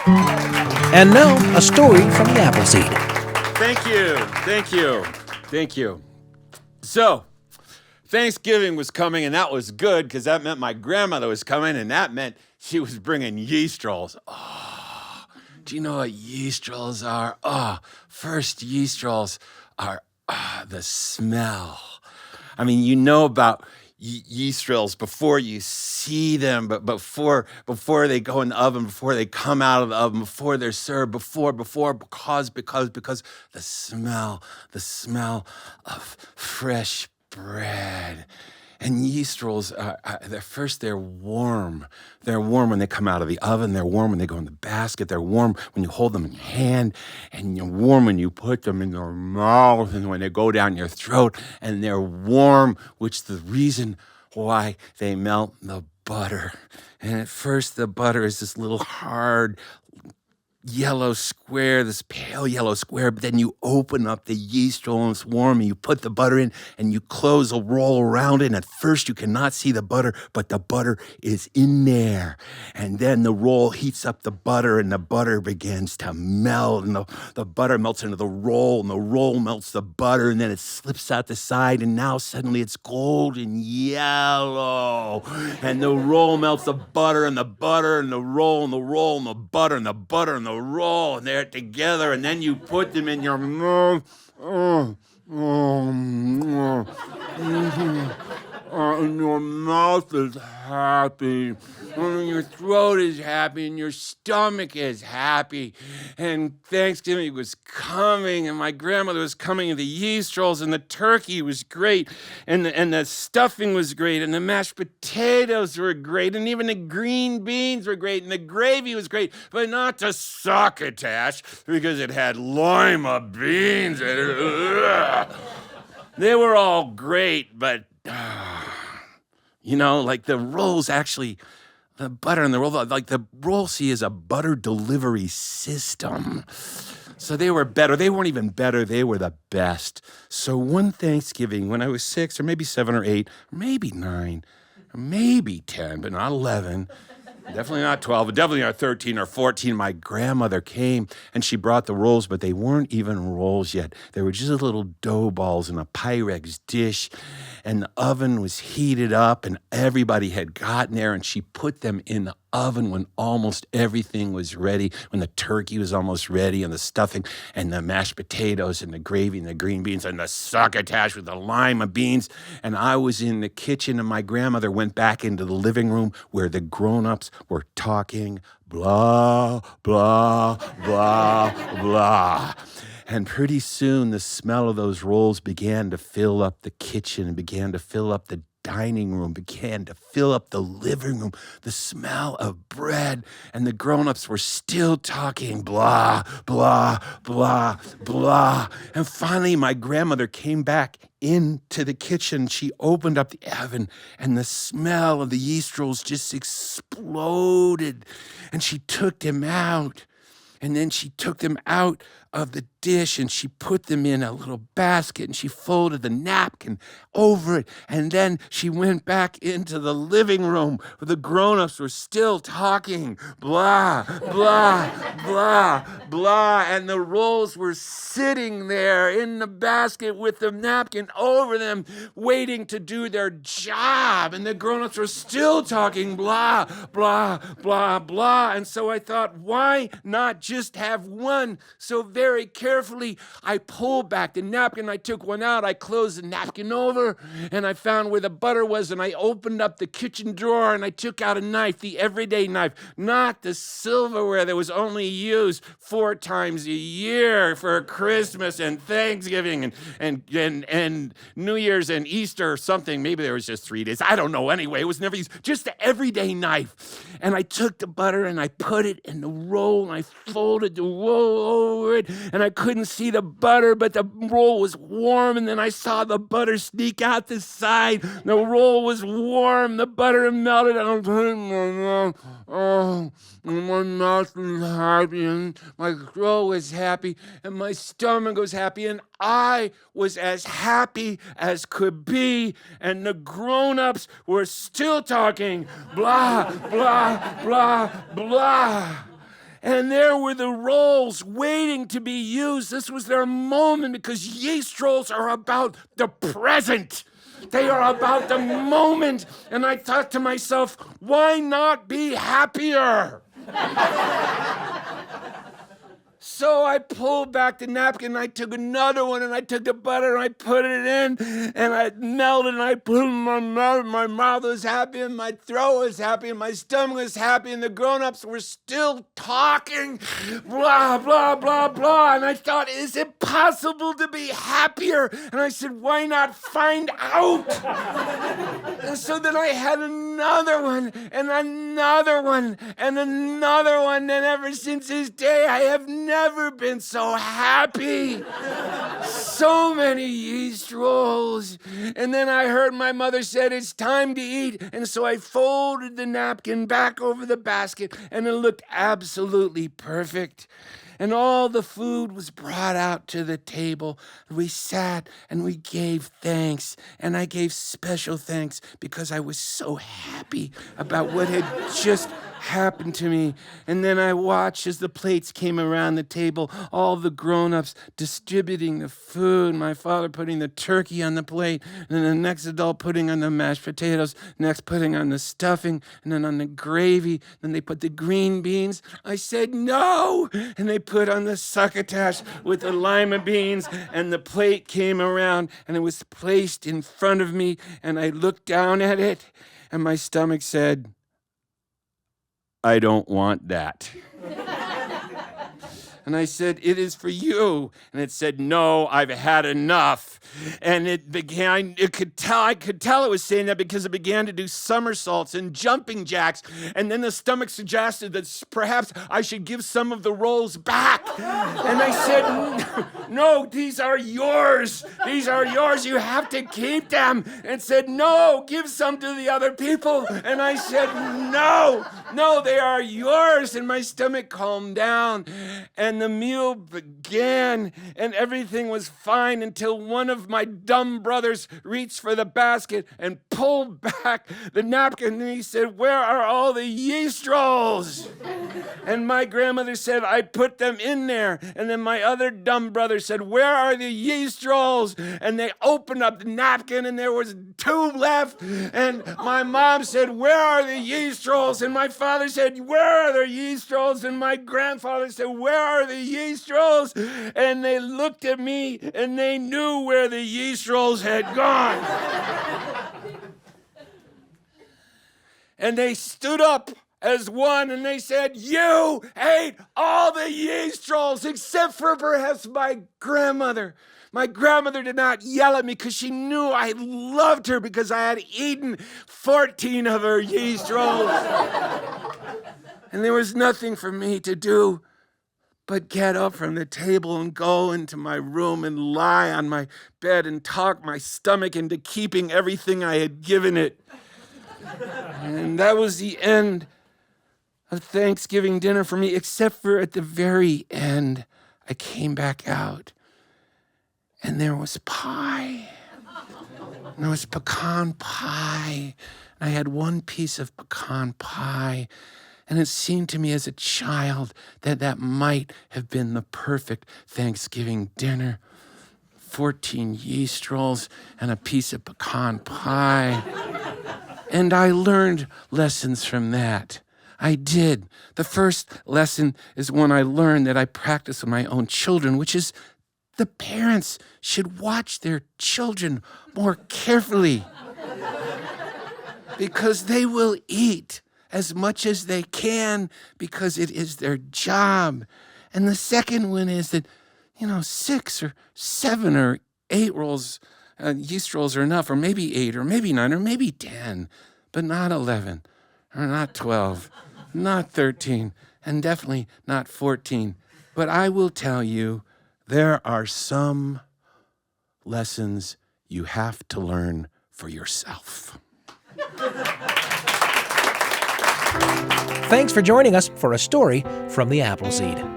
And now, a story from the Appleseed. Thank you. So, Thanksgiving was coming, and that was good because that meant my grandmother was coming, and that meant she was bringing yeast rolls. Oh, do you know what yeast rolls are? Oh, first yeast rolls are the smell. I mean, you know about yeast rolls before you see them, but before they go in the oven, before they come out of the oven, before they're served, because the smell of fresh bread. And yeast rolls, they're warm. They're warm when they come out of the oven. They're warm when they go in the basket. They're warm when you hold them in your hand. And you're warm when you put them in your mouth and when they go down your throat. And they're warm, which is the reason why they melt the butter. And at first, the butter is this little hard, yellow square, this pale yellow square, but then you open up the yeast roll and it's warm and you put the butter in and you close a roll around it, and at first you cannot see the butter, but the butter is in there. And then the roll heats up the butter and the butter begins to melt, and the butter melts into the roll, and the roll melts the butter, and then it slips out the side, and now suddenly it's golden yellow, and the roll melts the butter and the butter and the roll and the roll and the butter and the butter and the roll, and they're together, and then you put them in your mouth. And your mouth is happy, and your throat is happy, and your stomach is happy. And Thanksgiving was coming, and my grandmother was coming, and the yeast rolls, and the turkey was great, and the stuffing was great, and the mashed potatoes were great, and even the green beans were great, and the gravy was great, but not the succotash, because it had lima beans in it. They were all great, but like the rolls actually, the butter and the roll, like the roll, is a butter delivery system. So they were better. They weren't even better. They were the best. So one Thanksgiving when I was 6 or maybe 7 or 8, or maybe 9, or maybe 10, but not 11, definitely not 12, but definitely not 13 or 14, my grandmother came and she brought the rolls, but they weren't even rolls yet. They were just little dough balls in a Pyrex dish, and the oven was heated up and everybody had gotten there, and she put them in the oven when almost everything was ready, when the turkey was almost ready, and the stuffing and the mashed potatoes and the gravy and the green beans and the succotash with the lima beans. And I was in the kitchen, and my grandmother went back into the living room where the grown-ups were talking, blah, blah, blah, blah. And pretty soon the smell of those rolls began to fill up the kitchen and began to fill up the dining room, began to fill up the living room, the smell of bread, and the grown-ups were still talking, blah, blah, blah, blah. And finally, my grandmother came back into the kitchen. She opened up the oven, and the smell of the yeast rolls just exploded, and she took them out. And then she took them out of the dish and she put them in a little basket and she folded the napkin over it. And then she went back into the living room where the grown-ups were still talking, blah, blah, blah, blah. And the rolls were sitting there in the basket with the napkin over them, waiting to do their job. And the grown-ups were still talking, blah, blah, blah, blah. And so I thought, why not just have one? So very carefully, I pulled back the napkin. I took one out. I closed the napkin over, and I found where the butter was, and I opened up the kitchen drawer, and I took out a knife, the everyday knife, not the silverware that was only used 4 times a year for Christmas and Thanksgiving and New Year's and Easter or something. Maybe there was just 3 days. I don't know. Anyway, it was never used. Just the everyday knife. And I took the butter, and I put it in the roll, and I folded the roll over it, and I couldn't see the butter, but the roll was warm, and then I saw the butter sneak out the side. The roll was warm, the butter melted, and I was putting it in my mouth. Oh, and my mouth was happy, and my throat was happy, and my stomach was happy, and I was as happy as could be, and the grown-ups were still talking, blah, blah, blah, blah. And there were the rolls waiting to be used. This was their moment because yeast rolls are about the present. They are about the moment. And I thought to myself, why not be happier? So I pulled back the napkin, and I took another one, and I took the butter, and I put it in, and I melted, and I put it in my mouth. My mouth was happy, and my throat was happy, and my stomach was happy, and the grown-ups were still talking, blah, blah, blah, blah. And I thought, is it possible to be happier? And I said, why not find out? And so then I had another one, and another one, and another one, and ever since this day, I have never been so happy. So many yeast rolls. And then I heard my mother said, it's time to eat. And so I folded the napkin back over the basket, and it looked absolutely perfect. And all the food was brought out to the table. We sat and we gave thanks. And I gave special thanks because I was so happy about what had just happened to me. And then I watched as the plates came around the table, all the grown-ups distributing the food, my father putting the turkey on the plate, and then the next adult putting on the mashed potatoes, next putting on the stuffing, and then on the gravy. Then they put the green beans. I said no, and they put on the succotash with the lima beans, and the plate came around, and it was placed in front of me, and I looked down at it, and my stomach said, I don't want that. And I said, it is for you. And it said, no, I've had enough. And I could tell it was saying that because it began to do somersaults and jumping jacks. And then the stomach suggested that perhaps I should give some of the rolls back. And I said, no, these are yours. These are yours. You have to keep them. And said, no, give some to the other people. And I said, no, they are yours. And my stomach calmed down. And the meal began, and everything was fine until one of my dumb brothers reached for the basket and pulled back the napkin, and he said, where are all the yeast rolls? And my grandmother said, I put them in there. And then my other dumb brother said, where are the yeast rolls? And they opened up the napkin, and there was 2 left. And my mom said, where are the yeast rolls? And my father said, where are the yeast rolls? And my grandfather said, where are the yeast rolls? And they looked at me, and they knew where the yeast rolls had gone. And they stood up as one, and they said, you ate all the yeast rolls, except for perhaps my grandmother. My grandmother did not yell at me because she knew I loved her because I had eaten 14 of her yeast rolls. And there was nothing for me to do but get up from the table and go into my room and lie on my bed and talk my stomach into keeping everything I had given it. And that was the end of Thanksgiving dinner for me, except for at the very end, I came back out, and there was pie. And there was pecan pie. And I had one piece of pecan pie. And it seemed to me as a child that might have been the perfect Thanksgiving dinner. 14 yeast rolls and a piece of pecan pie. And I learned lessons from that. I did. The first lesson is one I learned that I practice with my own children, which is the parents should watch their children more carefully because they will eat as much as they can because it is their job. And the second one is that, 6 or 7 or 8 rolls, yeast rolls are enough, or maybe 8 or maybe 9 or maybe 10, but not 11 or not 12, not 13, and definitely not 14. But I will tell you, there are some lessons you have to learn for yourself. Thanks for joining us for a story from the Appleseed.